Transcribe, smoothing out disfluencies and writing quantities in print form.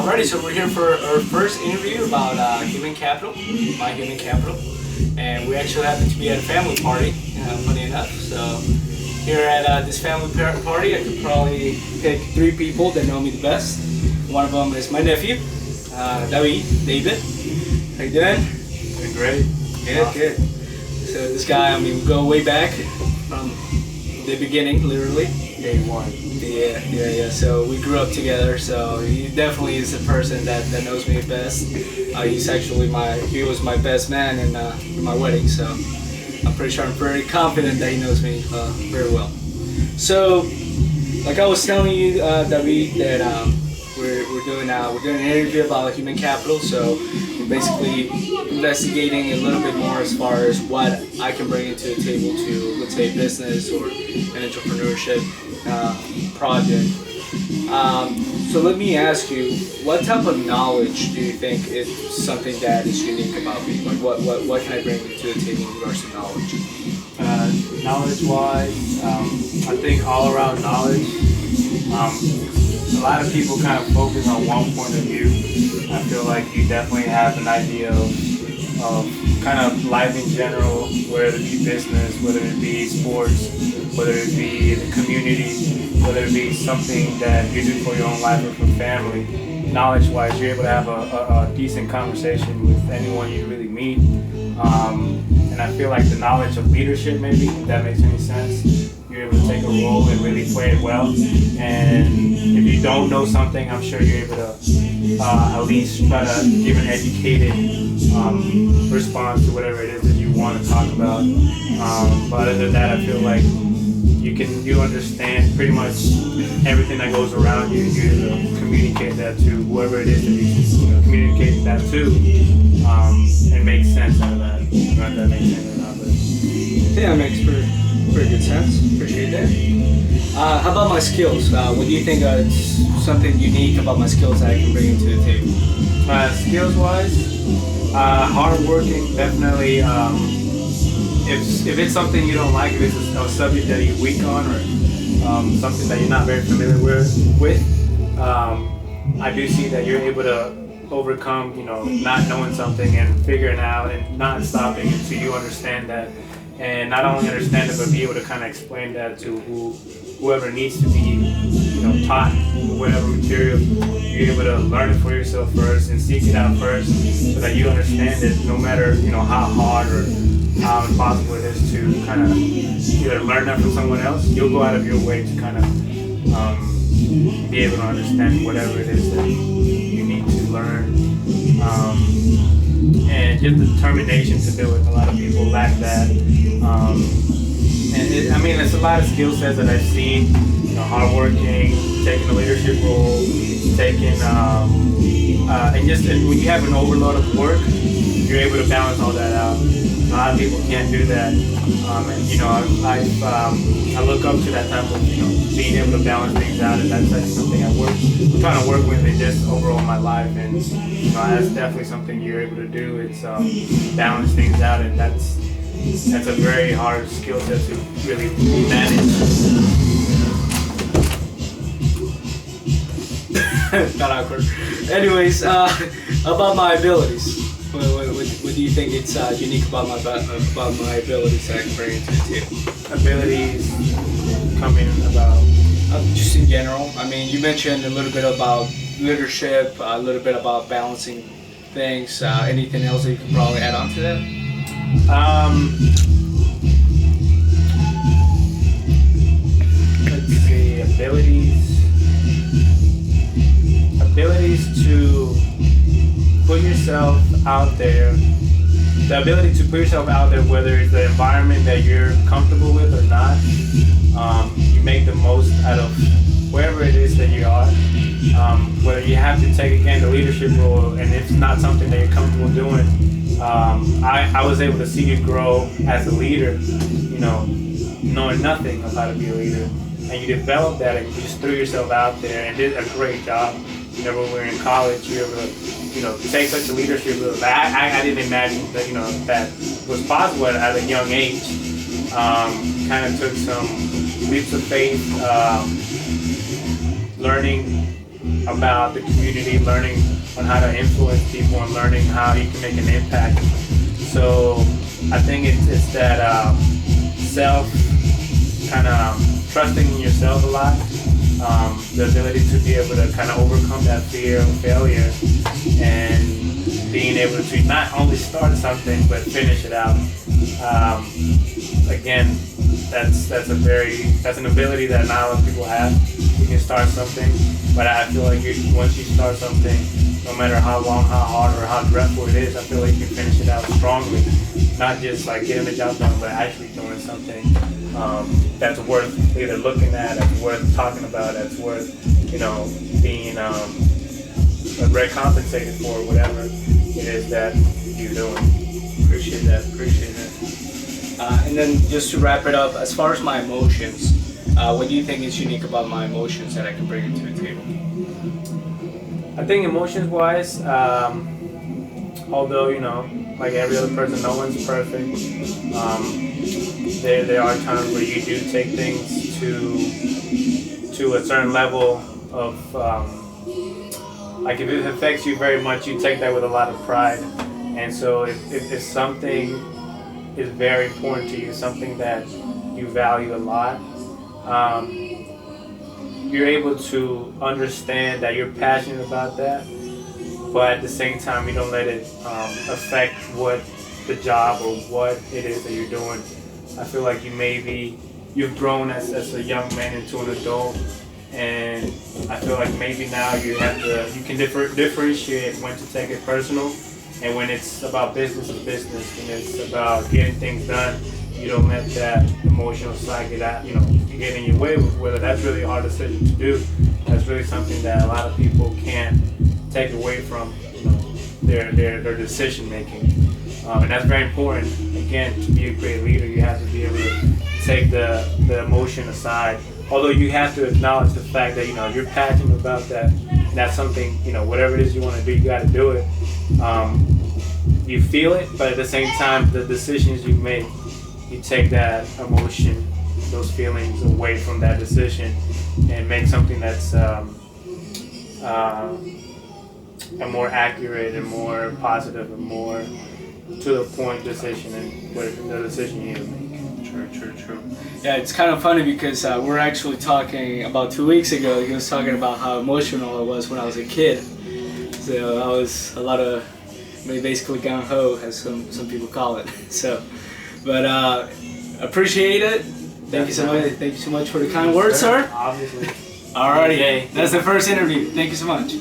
Alrighty, so we're here for our first interview about human capital, my human capital, and we actually happen to be at a family party, funny enough. So here at this family party, I could probably pick three people that know me the best. One of them is my nephew, David. How you doing? Doing great. Good, good. So this guy, I mean, we go way back from the beginning, literally. Day one. Yeah. So we grew up together. So he definitely is the person that knows me best. He was my best man in my wedding. So I'm pretty confident that he knows me very well. So, like I was telling you, David, that we're doing an interview about human capital. So we're basically investigating a little bit more as far as what I can bring into the table to, let's say, business or an entrepreneurship project. So let me ask you, what type of knowledge do you think is something that is unique about me? Like what can I bring to the table in regards to knowledge? Knowledge-wise, I think all-around knowledge. A lot of people kind of focus on one point of view. I feel like you definitely have an idea of kind of life in general, whether it be business, whether it be sports, whether it be the community, whether it be something that you do for your own life or for family. Knowledge-wise, you're able to have a decent conversation with anyone you really meet. And I feel like the knowledge of leadership, maybe, if that makes any sense, you're able to take a role and really play it well. And if you don't know something, I'm sure you're able to at least try to give an educated response to whatever it is that you want to talk about. But other than that, I feel like you understand pretty much everything that goes around you. You're able to communicate that to whoever it is that you communicate that to, and make sense out of that. I don't know if that makes sense or not, but Yeah, it makes pretty good sense. Appreciate that. How about my skills? What do you think is something unique about my skills that I can bring into the table? Skills-wise, hardworking, definitely. If it's something you don't like, if it's a subject that you're weak on, or something that you're not very familiar with, I do see that you're able to overcome, not knowing something and figuring out and not stopping until you understand that, and not only understand it, but be able to kind of explain that to whoever needs to be, taught whatever material. You're able to learn it for yourself first and seek it out first, so that you understand it, no matter how hard or how impossible it is to kind of either learn that from someone else. You'll go out of your way to kind of be able to understand whatever it is that you need to learn, and just the determination to do it. A lot of people lack that, it's a lot of skill sets that I've seen. Hardworking, taking a leadership role, taking and when you have an overload of work, you're able to balance all that out. A lot of people can't do that, I look up to that type of being able to balance things out, and that's something I'm trying to work with in just overall my life, and that's definitely something you're able to do. It's balance things out, and that's a very hard skill set to really manage. Not awkward. Anyways, about my abilities. What do you think it's unique about my abilities that I can bring into the table? Abilities coming about? Just in general. I mean, you mentioned a little bit about leadership, a little bit about balancing things. Anything else that you could probably add on to that? Let's see, abilities to put yourself out there. The ability to put yourself out there, whether it's the environment that you're comfortable with or not. You make the most out of wherever it is that you are. Whether you have to take, again, the leadership role, and it's not something that you're comfortable doing. I was able to see you grow as a leader, knowing nothing of how to be a leader. And you developed that, and you just threw yourself out there and did a great job. When we were in college, you were able to, take such a leadership role. I didn't imagine that, that was possible at a young age. Kind of took some leaps of faith, learning about the community, learning on how to influence people, and learning how you can make an impact. So I think it's that self kind of trusting in yourself a lot, the ability to be able to kind of overcome that fear of failure, and being able to not only start something but finish it out. Again, that's an ability that not a lot of people have. You can start something, but I feel like once you start something, no matter how long, how hard, or how dreadful it is, I feel like you can finish it out strongly. Not just like getting the job done, but actually doing something that's worth either looking at, that's worth talking about, that's worth, being recompensated for, whatever it is that you're doing. Appreciate that. And then just to wrap it up, as far as my emotions, what do you think is unique about my emotions that I can bring to the table? I think emotions-wise, although like every other person, no one's perfect. There are times where you do take things to a certain level of like if it affects you very much, you take that with a lot of pride. And so if something is very important to you, something that you value a lot, you're able to understand that you're passionate about that, but at the same time you don't let it affect what the job or what it is that you're doing. I feel like you've grown as a young man into an adult, and I feel like maybe now you can differentiate when to take it personal, and when it's about business is business, when it's about getting things done, you don't let that emotional side get in your way with whether that's really a hard decision to do. That's really something that a lot of people can't take away from their decision making, and that's very important. Again, to be a great leader, you have to be able to take the emotion aside. Although you have to acknowledge the fact that you're passionate about that. That's something, whatever it is you want to do, you got to do it. You feel it, but at the same time, the decisions you make, you take that emotion, those feelings away from that decision, and make something that's a more accurate and more positive and more to the point decision, and the decision you need to make. True. Yeah, it's kind of funny because we're actually talking about 2 weeks ago. He was talking about how emotional I was when I was a kid. So I was basically gung-ho, as some people call it. So, but appreciate it. Thank you so much. Thank you so much for the kind words, sir. Obviously. Alrighty, that's the first interview. Thank you so much.